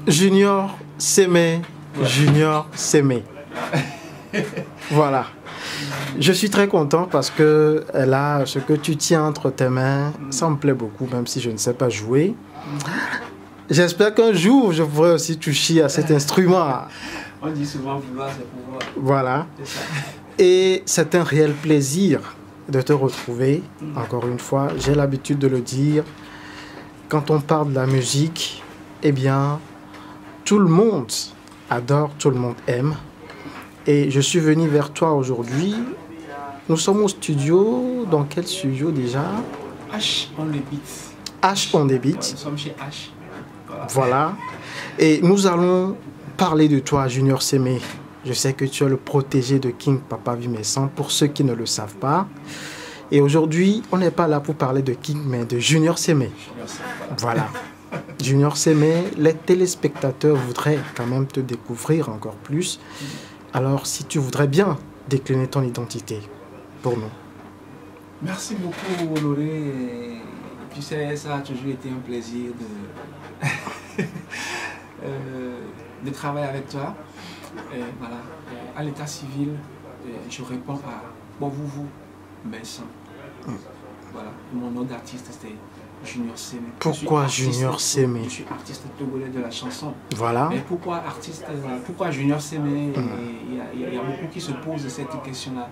Junior s'aimer, Junior s'aimer. Voilà. Je suis très content parce que là, ce que tu tiens entre tes mains, ça me plaît beaucoup, même si je ne sais pas jouer. J'espère qu'un jour, je pourrai aussi toucher à cet instrument. On dit souvent vouloir, c'est pouvoir. Voilà. Et c'est un réel plaisir de te retrouver. Encore une fois, j'ai l'habitude de le dire. Quand on parle de la musique, eh bien, tout le monde adore, tout le monde aime. Et je suis venu vers toi aujourd'hui. Nous sommes au studio. Dans quel studio déjà? H on the beat. H on the beat. Ouais, nous sommes chez H. Voilà. Et nous allons parler de toi, Junior Sémé. Je sais que tu es le protégé de King Papa Vincent, pour ceux qui ne le savent pas. Et aujourd'hui, on n'est pas là pour parler de King, mais de Junior Sémé. Voilà. Junior Sémé, les téléspectateurs voudraient quand même te découvrir encore plus. Alors, si tu voudrais bien décliner ton identité pour nous. Merci beaucoup, Honoré. Tu sais, ça a toujours été un plaisir de travailler avec toi. Voilà. À l'état civil, je réponds à vous, Vincent. Voilà. Mon nom d'artiste, c'était Junior Sémé. Pourquoi Junior Sémé? Je suis artiste togolais de la chanson. Voilà. Mais pourquoi Junior Sémé? Il y a beaucoup qui se posent cette question-là.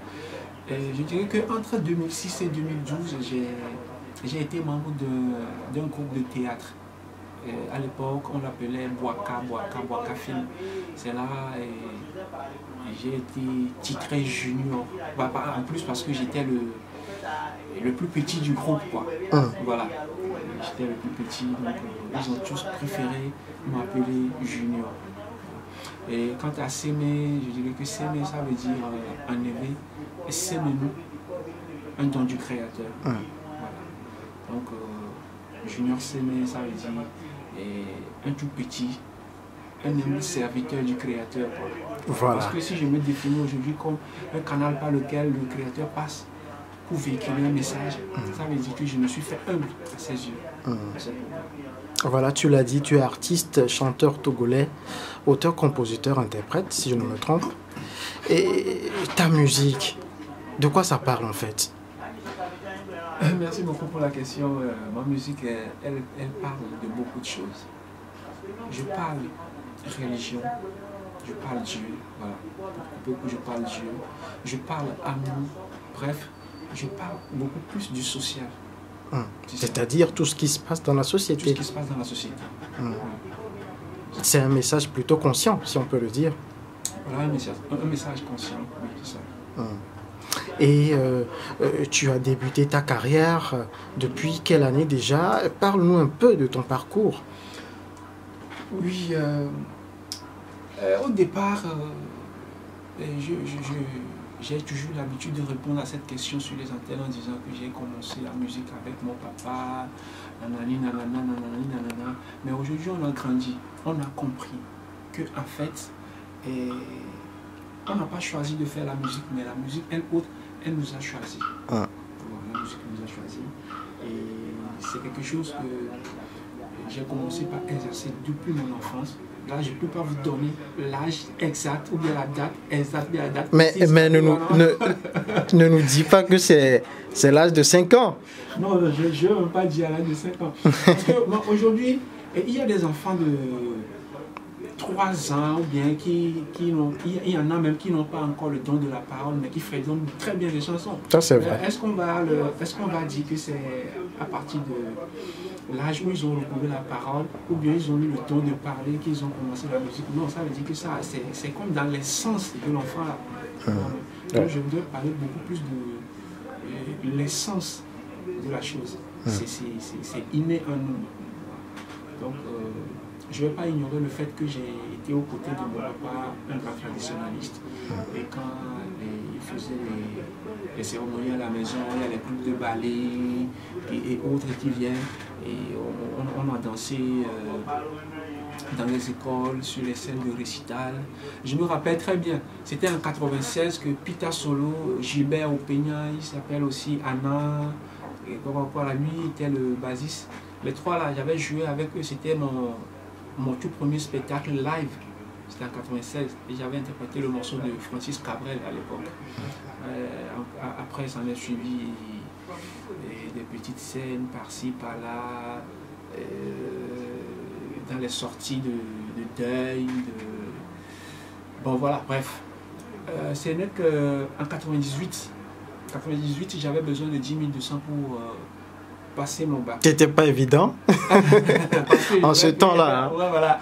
Je dirais qu'entre 2006 et 2012, j'ai été membre d'un groupe de théâtre. À l'époque, on l'appelait Boaka Film. C'est là j'ai été titré junior. En plus parce que j'étais le plus petit du groupe, quoi. Voilà. J'étais le plus petit, donc ils ont tous préféré m'appeler junior. Et quant à Sémé, je dirais que Sémé, ça veut dire enlever. Et Sémé-nous, un don du créateur. Voilà. Donc, Junior Sémé, ça veut dire un tout petit, un humble serviteur du créateur. Voilà. Parce que si je me définis aujourd'hui comme un canal par lequel le créateur passe pour véhiculer un message, ça veut dire que je me suis fait humble à ses yeux. Voilà, tu l'as dit, tu es artiste, chanteur togolais, auteur, compositeur, interprète, si je ne me trompe. Et ta musique, de quoi ça parle en fait? Merci beaucoup pour la question. Ma musique, elle parle de beaucoup de choses. Je parle religion, je parle Dieu, voilà. Beaucoup je parle Dieu, je parle amour, bref, je parle beaucoup plus du social. C'est-à-dire tout ce qui se passe dans la société. Tout ce qui se passe dans la société. C'est un message plutôt conscient, si on peut le dire. Voilà, un message conscient, oui, c'est ça. Et tu as débuté ta carrière depuis quelle année déjà? Parle-nous un peu de ton parcours. Oui, au départ, j'ai toujours l'habitude de répondre à cette question sur les antennes en disant que j'ai commencé la musique avec mon papa, nanani, nanana, nanani, nanana. Mais aujourd'hui, on a grandi, on a compris que en fait, on n'a pas choisi de faire la musique, mais la musique, elle nous a choisi. La musique nous a choisi. Et c'est quelque chose que j'ai commencé par exercer depuis mon enfance. Là, je ne peux pas vous donner l'âge exact ou bien la date exacte, bien la date. Mais ne nous dis pas que c'est l'âge de 5 ans. Non, je ne veux même pas dire l'âge de 5 ans. Parce que aujourd'hui, il y a des enfants de 3 ans, ou bien il y en a même qui n'ont pas encore le don de la parole, mais qui fredonnent très bien les chansons. Ça, c'est vrai. Est-ce qu'on va dire que c'est à partir de l'âge où ils ont retrouvé la parole, ou bien ils ont eu le don de parler, qu'ils ont commencé la musique? Non, ça veut dire que ça, c'est comme dans l'essence de l'enfant. Donc je voudrais parler beaucoup plus de l'essence de la chose. C'est inné en nous. Donc, je ne vais pas ignorer le fait que j'ai été aux côtés de mon papa, un grand traditionnaliste. Et quand il faisait les cérémonies à la maison, il y a les groupes de ballet et autres qui viennent. Et on a dansé dans les écoles, sur les scènes de récital. Je me rappelle très bien, c'était en 96 que Pita Solo, Gilbert Opeña, il s'appelle aussi Anna, et la nuit était le bassiste. Les trois là, j'avais joué avec eux, c'était mon tout premier spectacle live, c'était en 96, et j'avais interprété le morceau de Francis Cabrel à l'époque. Après, ça en est suivi des petites scènes par-ci, par-là, dans les sorties de deuil, bon voilà, bref. C'est net qu'en 98, j'avais besoin de 10 200 pour passer mon bac. C'était pas évident en ce temps-là. Ouais, voilà.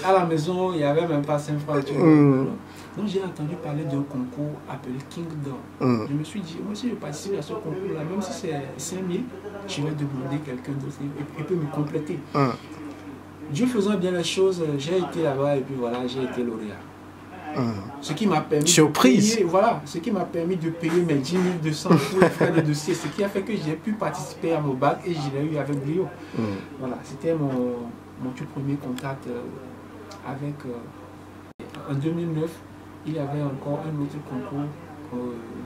À la maison, il n'y avait même pas 5 francs. Donc j'ai entendu parler d'un concours appelé Kingdom. Je me suis dit, moi si je participe à ce concours-là, même si c'est 5000, je vais demander quelqu'un d'autre et peut me compléter. Dieu faisant bien les choses, j'ai été là-bas et puis voilà, j'ai été lauréat. Ce qui m'a permis surprise. De payer, voilà, ce qui m'a permis de payer mes 10 200 pour les frais de dossier, ce qui a fait que j'ai pu participer à mon bac et je l'ai eu avec brio. Voilà, c'était mon tout premier contact avec. En 2009, il y avait encore un autre concours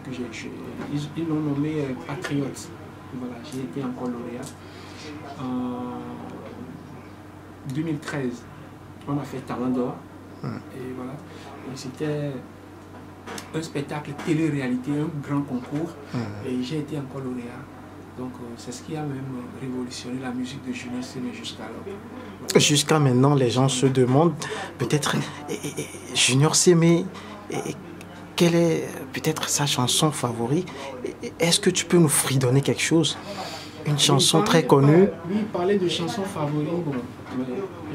que j'ai joué. Ils l'ont nommé Patriote. Voilà, j'ai été encore lauréat. En 2013, On a fait Talent d'Or. Et voilà. C'était un spectacle télé-réalité, un grand concours. Et j'ai été encore lauréat. Donc c'est ce qui a même révolutionné la musique de Junior Sémé jusqu'alors. Voilà. Jusqu'à maintenant, les gens se demandent peut-être Junior Sémé, quelle est peut-être sa chanson favorite? Est-ce que tu peux nous fredonner quelque chose? Une chanson très connue. Oui, parler de chansons favorites. Bon,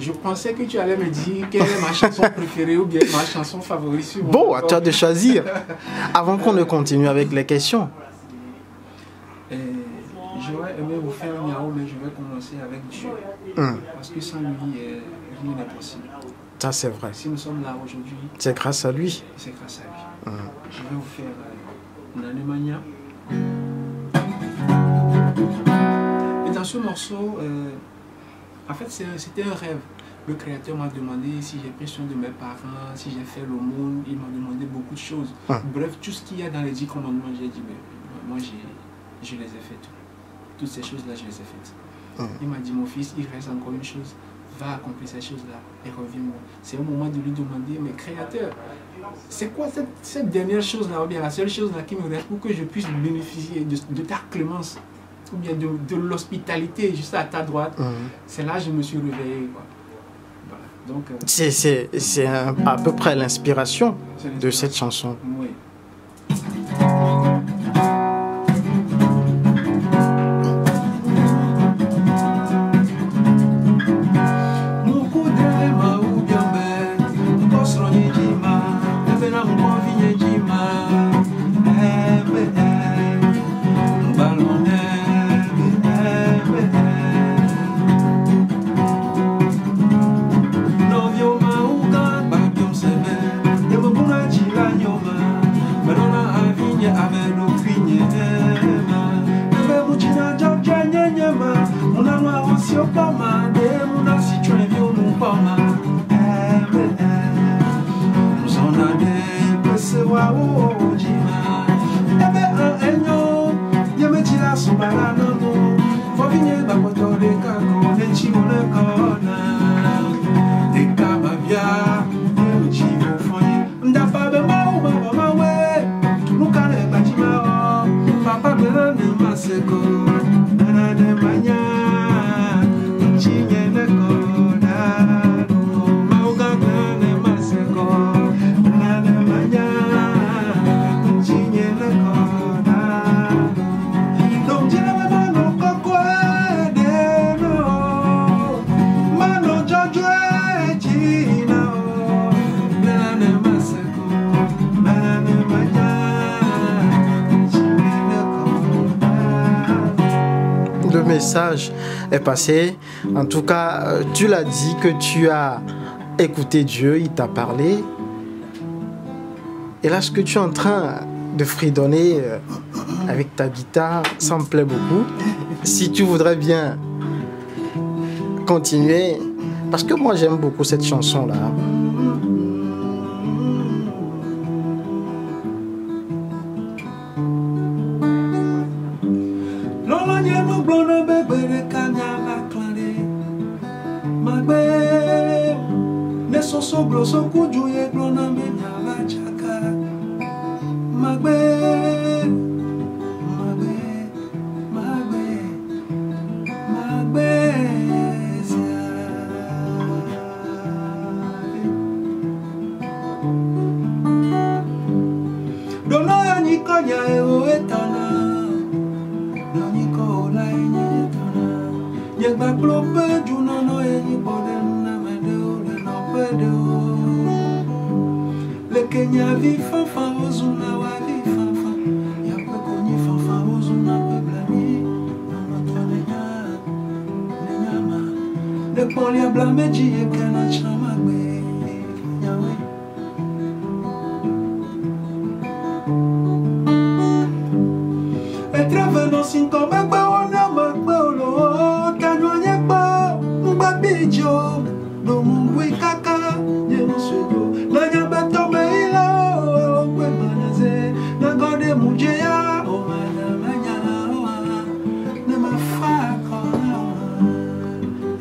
je pensais que tu allais me dire quelle est ma chanson préférée ou bien ma chanson favorite. Bon, à toi de choisir. Avant qu'on ne continue avec les questions. J'aurais aimé vous faire Miao, mais je vais commencer avec Dieu. Parce que sans lui, rien n'est possible. Ça, c'est vrai. Si nous sommes là aujourd'hui, c'est grâce à lui. C'est grâce à lui. Je vais vous faire Nanemania. Et dans ce morceau, en fait, c'était un rêve. Le Créateur m'a demandé si j'ai pris soin de mes parents, si j'ai fait l'aumône. Il m'a demandé beaucoup de choses. Bref, tout ce qu'il y a dans les 10 commandements, j'ai dit, mais moi, je les ai faites. Toutes ces choses-là, je les ai faites. Il m'a dit, mon fils, il reste encore une chose. Va accomplir ces choses-là et reviens-moi. C'est au moment de lui demander, mais Créateur, c'est quoi cette dernière chose-là, ou bien la seule chose-là qui me reste pour que je puisse bénéficier de ta clémence, ou bien de l'hospitalité juste à ta droite. C'est là que je me suis réveillé. Quoi. Voilà. Donc, c'est à peu près l'inspiration de cette chanson. Oui. Est passé. En tout cas, tu l'as dit que tu as écouté Dieu, il t'a parlé. Et là, ce que tu es en train de fredonner avec ta guitare, ça me plaît beaucoup. Si tu voudrais bien continuer, parce que moi j'aime beaucoup cette chanson-là.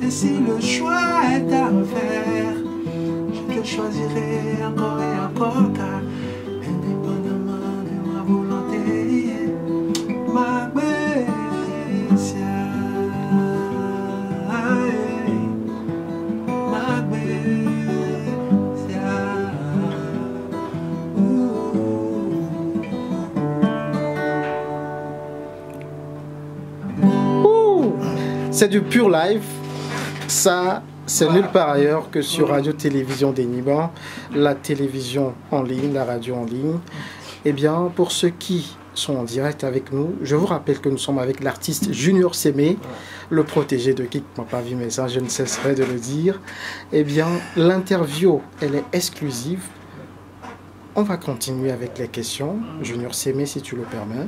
Si le choix est à faire, choisirai encore et encore car indépendamment de ma volonté, ma Bécia, ma Bécia. C'est du pur live. Ça, c'est nulle part ailleurs que sur Radio-Télévision des Niban, la télévision en ligne, la radio en ligne. Eh bien, pour ceux qui sont en direct avec nous, je vous rappelle que nous sommes avec l'artiste Junior Sémé, le protégé de King Papa Vie Mais Ça, je ne cesserai de le dire. Eh bien, l'interview, elle est exclusive. On va continuer avec les questions. Junior Sémé, si tu le permets.